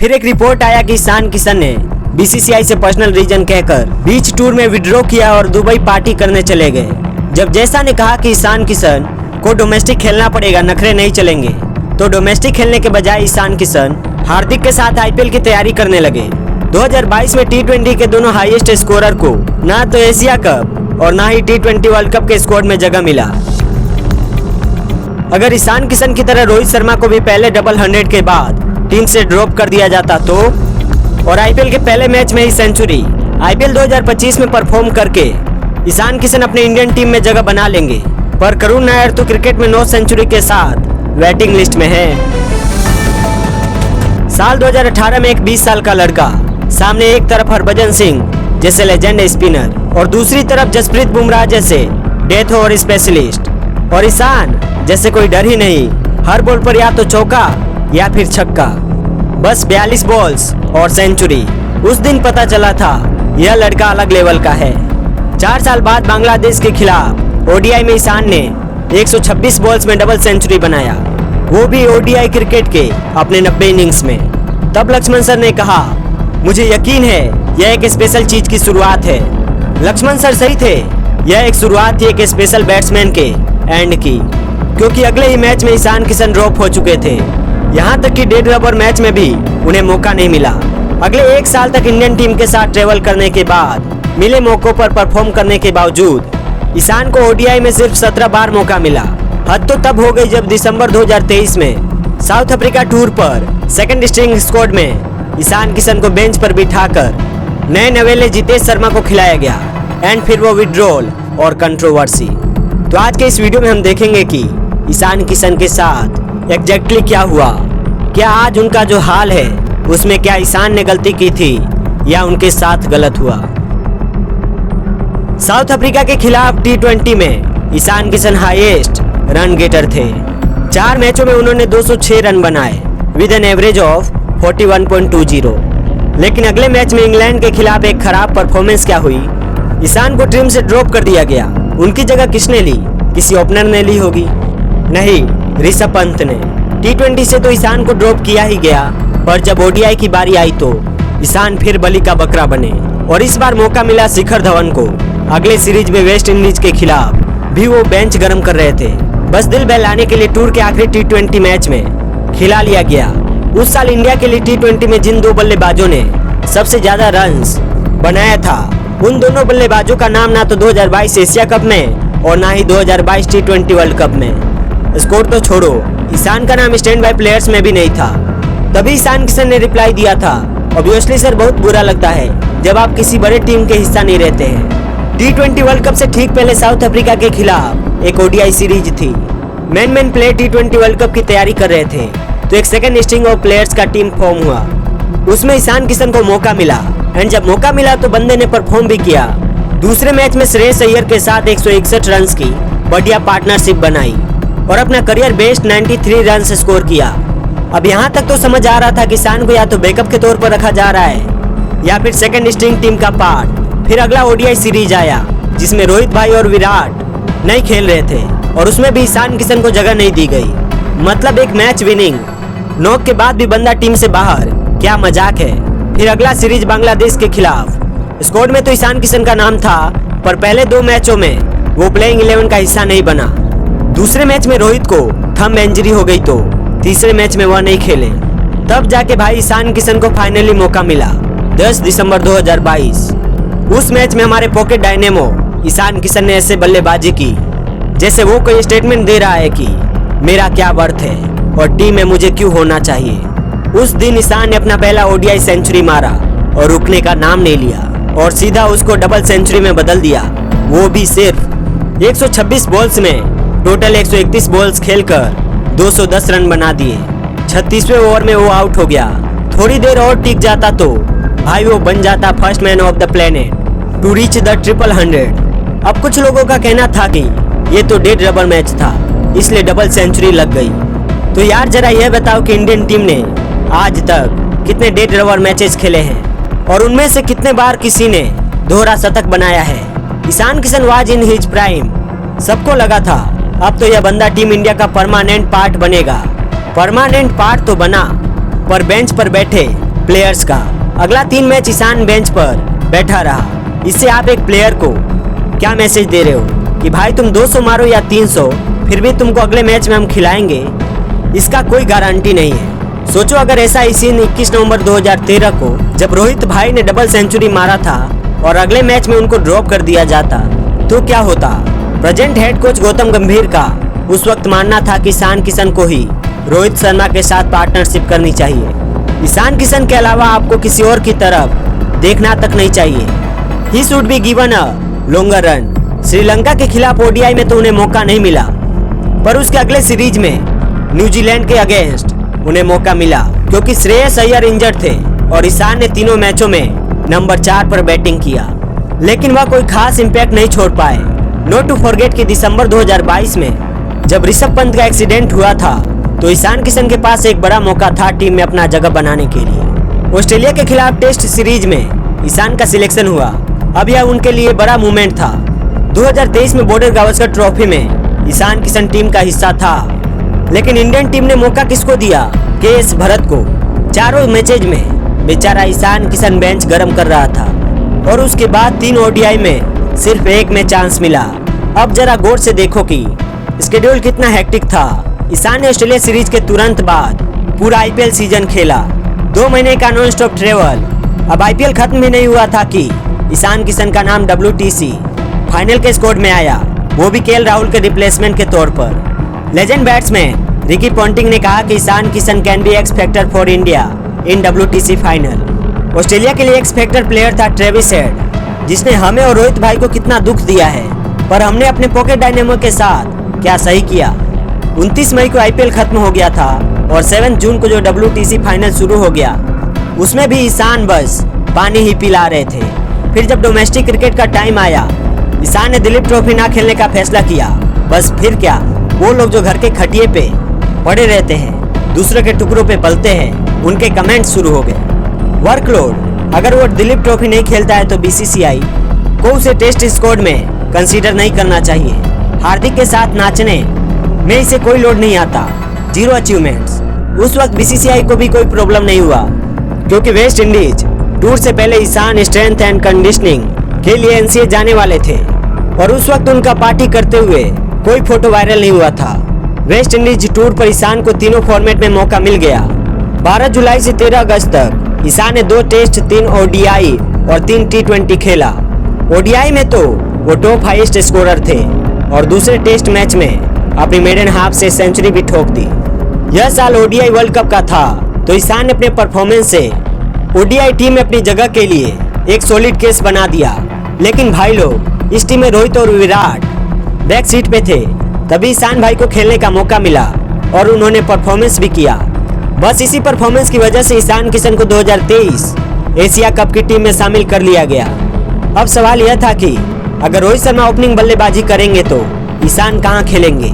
फिर एक रिपोर्ट आया कि ईशान किशन ने बीसीसीआई से पर्सनल रीजन कहकर बीच टूर में विड्रॉ किया और दुबई पार्टी करने चले गए। जब जैसा ने कहा कि ईशान किशन को डोमेस्टिक खेलना पड़ेगा, नखरे नहीं चलेंगे, तो डोमेस्टिक खेलने के बजाय ईशान किशन हार्दिक के साथ आईपीएल की तैयारी करने लगे। 2022 में टी20 के दोनों हाईएस्ट स्कोरर को ना तो एशिया कप और ना ही टी20 वर्ल्ड कप के स्क्वाड में जगह मिला। अगर ईशान किशन की तरह रोहित शर्मा को भी पहले डबल 100 के बाद टीम से ड्रॉप कर दिया जाता तो, और आईपीएल के पहले मैच में ही सेंचुरी, आईपीएल 2025 में परफॉर्म करके ईशान किशन अपने इंडियन टीम में जगह बना लेंगे। पर करुण नायर तो क्रिकेट में 9 सेंचुरी के साथ वेटिंग लिस्ट में है। साल 2018 में एक 20 साल का लड़का, सामने एक तरफ हरभजन सिंह जैसे लेजेंड स्पिनर और दूसरी तरफ जसप्रीत बुमराह जैसे डेथ ओवर स्पेशलिस्ट, और ईशान जैसे कोई डर ही नहीं, हर बॉल पर या तो चौका या फिर छक्का, बस 42 बॉल्स और सेंचुरी। उस दिन पता चला था यह लड़का अलग लेवल का है। 4 साल बाद बांग्लादेश के खिलाफ ओडीआई में ईशान ने 126 बॉल्स में डबल सेंचुरी बनाया, वो भी ओडीआई क्रिकेट के अपने 90 इनिंग्स में। तब लक्ष्मण सर ने कहा, मुझे यकीन है यह एक स्पेशल चीज की शुरुआत है। लक्ष्मण सर सही थे, यह एक शुरुआत थी एक स्पेशल बैट्समैन के एंड की, क्योंकि अगले ही मैच में ईशान किशन ड्रॉप हो चुके थे। यहाँ तक कि डेड रबर मैच में भी उन्हें मौका नहीं मिला। अगले 1 साल तक इंडियन टीम के साथ ट्रेवल करने के बाद मिले मौकों पर परफॉर्म करने के बावजूद ईशान को ओडीआई में सिर्फ 17 बार मौका मिला। हद तो तब हो गई जब दिसंबर 2023 में साउथ अफ्रीका टूर पर सेकंड स्ट्रिंग स्क्वाड में ईशान किशन को बेंच पर बिठाकर नए नवेले जितेश शर्मा को खिलाया गया एंड फिर वो विड्रॉल और कंट्रोवर्सी। तो आज के इस वीडियो में हम देखेंगे कि ईशान किशन के साथ एग्जैक्टली क्या हुआ, क्या आज उनका जो हाल है उसमें क्या ईशान ने गलती की थी या उनके साथ गलत हुआ। साउथ अफ्रीका के खिलाफ टी20 में Ishan Kishan highest run getter थे। 4 मैचों में उन्होंने 206 रन बनाए विद एन एवरेज ऑफ 41.20। लेकिन अगले मैच में इंग्लैंड के खिलाफ एक खराब परफॉर्मेंस क्या हुई, ईशान को टीम से ड्रॉप कर दिया गया। उनकी जगह किसने ली? किसी ओपनर ने ली होगी? नहीं, ऋषभ पंत ने। टी20 से तो ईशान को ड्रॉप किया ही गया, पर जब ओडीआई की बारी आई तो ईशान फिर बलि का बकरा बने और इस बार मौका मिला शिखर धवन को। अगले सीरीज में वेस्ट इंडीज के खिलाफ भी वो बेंच गर्म कर रहे थे, बस दिल बहलाने के लिए टूर के आखिरी टी20 मैच में खिला लिया गया। उस साल इंडिया के लिए टी20 में जिन 2 बल्लेबाजों ने सबसे ज्यादा रन्स बनाया था, उन दोनों बल्लेबाजों का नाम ना तो 2022 एशिया कप में और ना ही 2022 टी20 वर्ल्ड कप में। स्कोर तो छोड़ो, ईशान का नाम स्टैंड बाय प्लेयर्स में भी नहीं था। तभी ईशान किशन ने रिप्लाई दिया था, ऑब्वियसली सर बहुत बुरा लगता है जब आप किसी बड़े टीम के हिस्सा नहीं रहते हैं। टी20 वर्ल्ड कप से ठीक पहले साउथ अफ्रीका के खिलाफ एक ओडीआई सीरीज थी। मेन प्लेयर टी20 वर्ल्ड कप की तैयारी कर रहे थे, तो एक सेकंड स्ट्रिंग ऑफ प्लेयर्स का टीम फॉर्म हुआ। उसमें ईशान किशन को मौका मिला एंड जब मौका मिला तो बंदे ने परफॉर्म भी किया। दूसरे मैच में श्रेयस अय्यर के साथ 161 रन की बढ़िया पार्टनरशिप बनाई और अपना करियर बेस्ट 93 रन स्कोर किया। अब यहाँ तक तो समझ आ रहा था कि ईशान को या तो बैकअप के तौर पर रखा जा रहा है या फिर सेकंड स्ट्रिंग टीम का पार्ट। फिर अगला ओडीआई सीरीज आया जिसमें रोहित भाई और विराट नहीं खेल रहे थे और उसमें भी ईशान किशन को जगह नहीं दी गई। मतलब एक मैच विनिंग नॉक के बाद भी बंदा टीम से बाहर, क्या मजाक है। फिर अगला सीरीज बांग्लादेश के खिलाफ, स्क्वाड में तो ईशान किशन का नाम था, पर पहले 2 मैचों में वो प्लेइंग 11 का हिस्सा नहीं बना। दूसरे मैच में रोहित को थंब इंजरी हो गई तो तीसरे मैच में वह नहीं खेले। तब जाके भाई ईशान किशन को फाइनली मौका मिला 10 दिसंबर 2022। उस मैच में हमारे पॉकेट डायनेमो ईशान किशन ने ऐसे बल्लेबाजी की जैसे वो कोई स्टेटमेंट दे रहा है कि मेरा क्या वर्थ है और टीम में मुझे क्यों होना चाहिए। उस दिन ईशान ने अपना पहला ओडीआई सेंचुरी मारा और रुकने का नाम नहीं लिया और सीधा उसको डबल सेंचुरी में बदल दिया, वो भी सिर्फ 126 बॉल्स में। टोटल 131 बॉल्स खेलकर 210 रन बना दिए। 36वें ओवर में वो आउट हो गया। थोड़ी देर और टिक जाता तो भाई वो बन जाता first man of the planet to reach the 100। अब कुछ लोगों का कहना था कि ये तो डेड रबर मैच था इसलिए डबल सेंचुरी लग गई। तो यार जरा यह बताओ कि इंडियन टीम ने आज तक कितने डेड रबर मैचेस खेले हैं और उनमें से कितने बार किसी ने दोहरा शतक बनाया है। Ishan Kishan was in his prime. सबको लगा था अब तो यह बंदा टीम इंडिया का परमानेंट पार्ट बनेगा। परमानेंट पार्ट तो बना, पर बेंच पर बैठे प्लेयर्स का। अगला 3 मैच ईशान बेंच पर बैठा रहा। इससे आप एक प्लेयर को क्या मैसेज दे रहे हो कि भाई तुम 200 मारो या 300, फिर भी तुमको अगले मैच में हम खिलाएंगे, इसका कोई गारंटी नहीं है। सोचो अगर ऐसा ही सीन 21 नवंबर 2013 को जब रोहित भाई ने डबल सेंचुरी मारा था और अगले मैच में उनको ड्रॉप कर दिया जाता तो क्या होता। प्रेजेंट हेड कोच गौतम गंभीर का उस वक्त मानना था कि ईशान किशन को ही रोहित शर्मा के साथ पार्टनरशिप करनी चाहिए। ईशान किशन के अलावा आपको किसी और की तरफ देखना तक नहीं चाहिए। He should be given a longer run. Sri Lanka के खिलाफ ओडीआई में तो उन्हें मौका नहीं मिला, पर उसके अगले सीरीज में न्यूजीलैंड के अगेंस्ट उन्हें मौका मिला क्योंकि श्रेयस अय्यर इंजर्ड थे और ईशान ने तीनों मैचों में नंबर 4 पर बैटिंग किया, लेकिन वह कोई खास इम्पैक्ट नहीं छोड़ पाए। नोट टू फॉरगेट कि दिसंबर 2022 में जब ऋषभ पंत का एक्सीडेंट हुआ था तो ईशान किशन के पास एक बड़ा मौका था टीम में अपना जगह बनाने के लिए। ऑस्ट्रेलिया के खिलाफ टेस्ट सीरीज में ईशान का सिलेक्शन हुआ। अब यह उनके लिए बड़ा मूवमेंट था। 2023 में बॉर्डर गावस्कर ट्रॉफी में ईशान किशन टीम का हिस्सा था, लेकिन इंडियन टीम ने मौका किसको दिया? के.एस. भरत को। चारों मैचेज में बेचारा ईशान किशन बेंच गर्म कर रहा था और उसके बाद 3 ओडीआई में सिर्फ एक में चांस मिला। अब जरा गौर से देखो कि शेड्यूल कितना हेक्टिक था। ईशान ने ऑस्ट्रेलिया सीरीज के तुरंत बाद पूरा आईपीएल सीजन खेला, 2 महीने का नॉन स्टॉप ट्रेवल। अब आईपीएल खत्म भी नहीं हुआ था कि ईशान किशन का नाम WTC फाइनल के स्क्वाड में आया, वो भी केएल राहुल के रिप्लेसमेंट के तौर पर। लेजेंड बैट्समैन रिकी पॉन्टिंग ने कहा कि Ishan Kishan can be X factor for India in WTC final. Australia के लिए एक्स फैक्टर प्लेयर था ट्रेविस हेड, जिसने हमें और रोहित भाई को कितना दुख दिया है, पर हमने अपने पॉकेट डायनेमो के साथ क्या सही किया। 29 मई को आईपीएल खत्म हो गया था और 7 जून को जो WTC फाइनल शुरू हो गया उसमें भी ईशान बस पानी ही पिला रहे थे। फिर जब डोमेस्टिक क्रिकेट का टाइम आया, ईशान ने दिलीप ट्रॉफी ना खेलने का फैसला किया। बस फिर क्या, वो लोग जो घर के खटिए पे पड़े रहते हैं, दूसरे के टुकड़ों पे पलते हैं, उनके कमेंट्स शुरू हो गए। वर्कलोड, अगर वो दिलीप ट्रॉफी नहीं खेलता है तो बीसीसीआई को उसे टेस्ट स्क्वाड में कंसीडर नहीं करना चाहिए। हार्दिक के साथ नाचने में इसे कोई लोड नहीं आता। 0 अचीवमेंट्स। उस वक्त बीसीसीआई को भी कोई प्रॉब्लम नहीं हुआ क्योंकि वेस्ट इंडीज टूर से पहले ईशान स्ट्रेंथ एंड कंडीशनिंग के लिए एनसीए जाने वाले थे और उस वक्त उनका पार्टी करते हुए कोई फोटो वायरल नहीं हुआ था। वेस्ट इंडीज टूर पर ईशान को तीनों फॉर्मेट में मौका मिल गया। 12 जुलाई से 13 अगस्त तक ईशान ने 2 टेस्ट, 3 ओडीआई और 3 T20 खेला। ओडीआई में तो वो टॉप हाईएस्ट स्कोरर थे और दूसरे टेस्ट मैच में अपनी मेडन हाफ से सेंचुरी भी ठोक दी। यह साल ओडीआई वर्ल्ड कप का था तो ईशान ने अपने परफॉर्मेंस से ओडीआई टीम में अपनी जगह के लिए एक सॉलिड केस बना दिया। लेकिन भाई लोग, इस टीम में रोहित और विराट बैक सीट पे थे, तभी ईशान भाई को खेलने का मौका मिला और उन्होंने परफॉर्मेंस भी किया। बस इसी परफॉर्मेंस की वजह से ईशान किशन को 2023 एशिया कप की टीम में शामिल कर लिया गया। अब सवाल यह था कि अगर रोहित शर्मा ओपनिंग बल्लेबाजी करेंगे तो ईशान कहां खेलेंगे?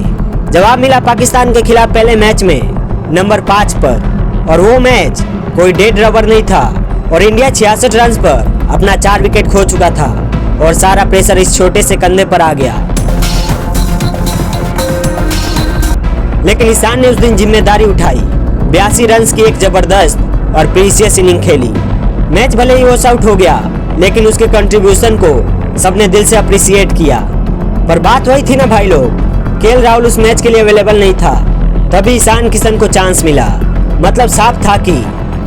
जवाब मिला पाकिस्तान के खिलाफ पहले मैच में नंबर 5 पर, और वो मैच कोई डेड रबर नहीं था और इंडिया 66 रन पर अपना 4 विकेट खो चुका था और सारा प्रेशर इस छोटे से कंधे पर आ गया। लेकिन ईशान ने उस दिन जिम्मेदारी उठाई। 82 रन की एक जबरदस्त और प्रीसियस इनिंग खेली। मैच भले ही वॉश आउट हो गया, लेकिन उसके कंट्रीब्यूशन को सबने दिल से अप्रिशिएट किया। पर बात वही थी ना भाई लोग, केएल राहुल उस मैच के लिए अवेलेबल नहीं था, तभी ईशान किशन को चांस मिला। मतलब साफ था कि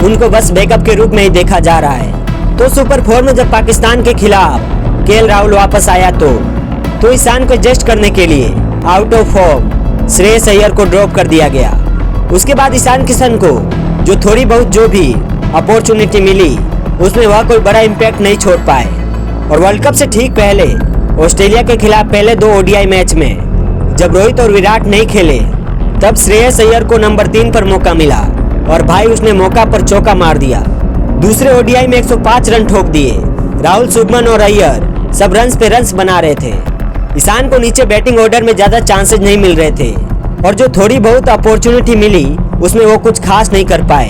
उनको बस बैकअप के रूप में ही देखा जा रहा है। तो सुपर 4 में जब पाकिस्तान के खिलाफ केएल राहुल वापस आया तो ईशान को एडजस्ट करने के लिए out of form Shreyas Iyer को ड्रॉप कर दिया गया। उसके बाद ईशान किशन को जो थोड़ी बहुत जो भी अपॉर्चुनिटी मिली उसमें वह कोई बड़ा इम्पैक्ट नहीं छोड़ पाए। और वर्ल्ड कप से ठीक पहले ऑस्ट्रेलिया के खिलाफ पहले 2 ओडीआई मैच में जब रोहित और विराट नहीं खेले, तब श्रेयस अय्यर को नंबर 3 पर मौका मिला और भाई उसने मौका पर चौका मार दिया। दूसरे ओडीआई में 105 रन ठोक दिए। राहुल, शुभमन और अय्यर सब रन्स पे रन्स बना रहे थे। ईशान को नीचे बैटिंग ऑर्डर में ज्यादा चांसेस नहीं मिल रहे थे और जो थोड़ी बहुत अपॉर्चुनिटी मिली उसमें वो कुछ खास नहीं कर पाए।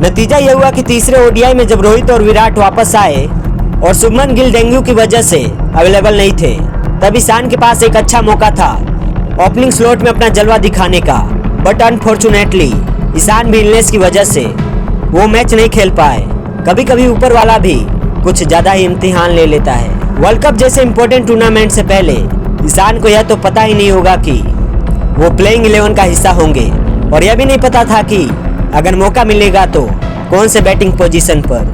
नतीजा यह हुआ कि तीसरे ओडीआई में जब रोहित और विराट वापस आए और शुभमन गिल डेंगू की वजह से अवेलेबल नहीं थे, तब ईशान के पास एक अच्छा मौका था ओपनिंग स्लॉट में अपना जलवा दिखाने का। बट अनफॉर्चुनेटली ईशान भी इलनेस की वजह से वो मैच नहीं खेल पाए। कभी कभी ऊपर वाला भी कुछ ज्यादा ही इम्तिहान ले लेता है। वर्ल्ड कप जैसे इम्पोर्टेंट टूर्नामेंट से पहले ईशान को यह तो पता ही नहीं होगा कि वो प्लेइंग 11 का हिस्सा होंगे, और यह भी नहीं पता था कि अगर मौका मिलेगा तो कौन से बैटिंग पोजीशन पर।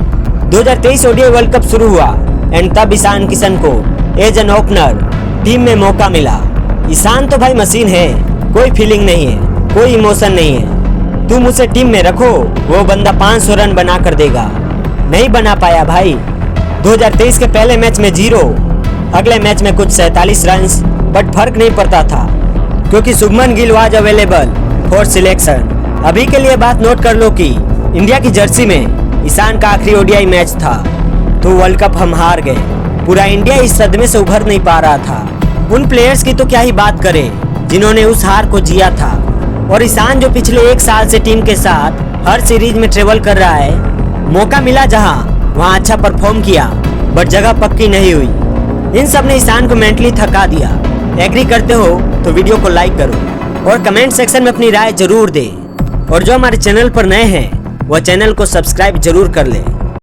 2023 ओडीआई वर्ल्ड कप शुरू हुआ एंड तब ईशान किशन को एज एन ओपनर टीम में मौका मिला। ईशान तो भाई मशीन है, कोई फीलिंग नहीं है, कोई इमोशन नहीं है। तुम उसे टीम में रखो, वो बंदा 500 रन बना कर देगा। नहीं बना पाया भाई। 2023 के पहले मैच में 0, अगले मैच में कुछ 47 रन, बट फर्क नहीं पड़ता था क्योंकि Shubman Gill was available for selection. अभी के लिए बात नोट कर लो कि इंडिया की जर्सी में ईशान का आखिरी ओडीआई मैच था तो वर्ल्ड कप हम हार गए। पूरा इंडिया इस सदमे से उभर नहीं पा रहा था। उन प्लेयर्स की तो क्या ही बात करें जिन्होंने उस हार को जिया था, और ईशान जो पिछले 1 साल से टीम के साथ हर सीरीज में ट्रेवल कर रहा है। मौका मिला जहां वहां अच्छा परफॉर्म किया, बट जगह पक्की नहीं हुई। इन सब ने ईशान को मेंटली थका दिया। एग्री करते हो तो वीडियो को लाइक करो और कमेंट सेक्शन में अपनी राय जरूर दें, और जो हमारे चैनल पर नए हैं वह चैनल को सब्सक्राइब जरूर कर लें।